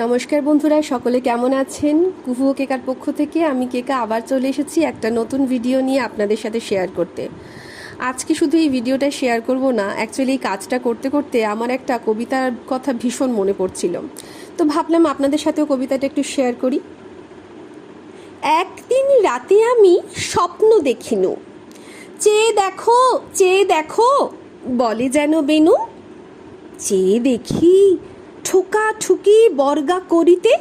নমস্কার বন্ধুরা, সকলে কেমন আছেন? কুহু ও কেকার পক্ষ থেকে আমি কেকা আবার চলে এসেছি একটা নতুন ভিডিও নিয়ে আপনাদের সাথে শেয়ার করতে। আজকে শুধু এই ভিডিওটা শেয়ার করব না, অ্যাকচুয়ালি এই কাজটা করতে করতে আমার একটা কবিতার কথা ভীষণ মনে পড়ছিল, তো ভাবলাম আপনাদের সাথেও কবিতাটা একটু শেয়ার করি। একদিন রাতে আমি স্বপ্ন দেখিনু, চেয়ে দেখো বলে যেন বেনু। চেয়ে দেখি ঠুকা ঠুকি বর্গা করিতে,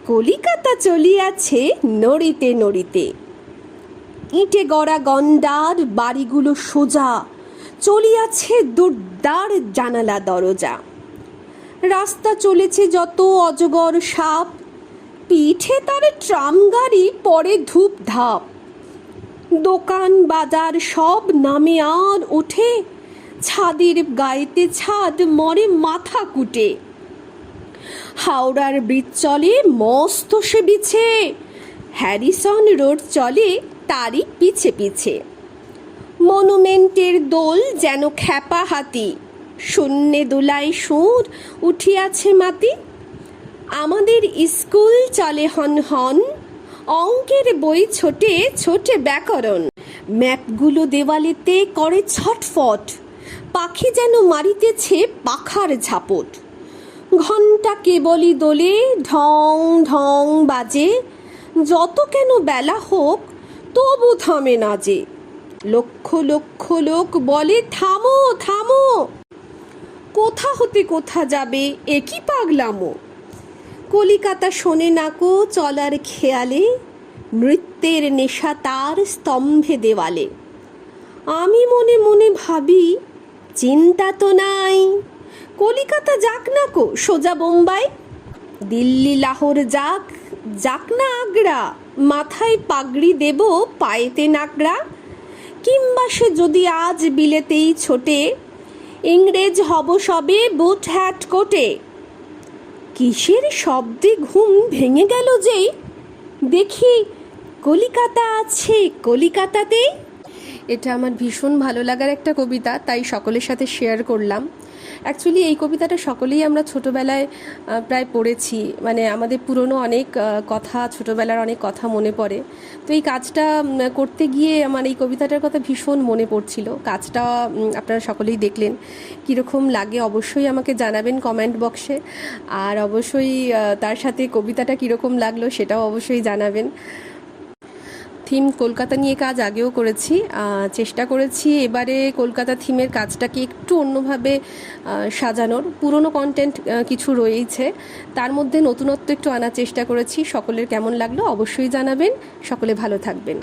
কলিকাতা চলিয়াছে নড়িতে নড়িতে। ইটে গড়া গন্ডার বাড়িগুলো সোজা, চলিয়াছে দুর্দার জানালা দরজা। রাস্তা চলেছে যত অজগর সাপ, পিঠে তার ট্রাম গাড়ি পরে ধূপ ধাপ। দোকান বাজার সব নামে আর ওঠে, ছাদের গায়েতে ছাদ মরে মাথা কুটে। হাওড়ার ব্রিজ চলে মস্ত সে বিছে, হ্যারিসন রোড চলে তারই পিছে পিছে। মনুমেন্টের দোল যেন খ্যাপা হাতি, শূন্যে দোলায় সুর উঠিয়াছে মাতি। আমাদের স্কুল চলে হন হন, অঙ্কের বই ছোটে ছোটে ব্যাকরণ। ম্যাপগুলো দেওয়ালেতে করে ছটফট, পাখি যেন মারিতেছে পাখার ঝাপট। ঘণ্টা কেবলই দোলে ঢং ঢং বাজে, যত কেন বেলা হোক তবু থামে না যে। লক্ষ লক্ষ লোক বলে থামো থামো, কোথা হতে কোথা যাবে একই পাগলামো। কলিকাতা শোনে নাকো চলার খেয়ালে, নৃত্যের নেশা তার স্তম্ভে দেওয়ালে। আমি মনে মনে ভাবি চিন্তা তো নাই, কলিকাতা যাক না কো সোজা বোম্বাই। দিল্লি লাহোর যাক, যাক না আগ্রা, মাথায় পাগড়ি দেব পায়েতে নাকড়া। কিংবা সে যদি আজ বিলেতেই ছোটে, ইংরেজ হব সবে বুট হ্যাট কোটে। কিসের শব্দে ঘুম ভেঙে গেল যেই, দেখি কলিকাতা আছে কলিকাতাতেই। এটা আমার ভীষণ ভালো লাগার একটা কবিতা, তাই সকলের সাথে শেয়ার করলাম। অ্যাকচুয়ালি এই কবিতাটা সকলেই আমরা ছোটোবেলায় প্রায় পড়েছি, মানে আমাদের পুরনো অনেক কথা, ছোটোবেলার অনেক কথা মনে পড়ে। তো এই কাজটা করতে গিয়ে আমার এই কবিতাটার কথা ভীষণ মনে পড়ছিল। কাজটা আপনারা সকলেই দেখলেন, কীরকম লাগে অবশ্যই আমাকে জানাবেন কমেন্ট বক্সে, আর অবশ্যই তার সাথে কবিতাটা কীরকম লাগলো সেটাও অবশ্যই জানাবেন। থিম কলকাতা নিয়ে কাজ আগেও করেছি, চেষ্টা করেছি এবারে কলকাতা থিমের কাজটাকে একটু অন্যভাবে সাজানোর। পুরনো কন্টেন্ট কিছু রয়েছে, তার মধ্যে নতুনত্ব একটু আনার চেষ্টা করেছি। সকলের কেমন লাগলো অবশ্যই জানাবেন। সকলে ভালো থাকবেন।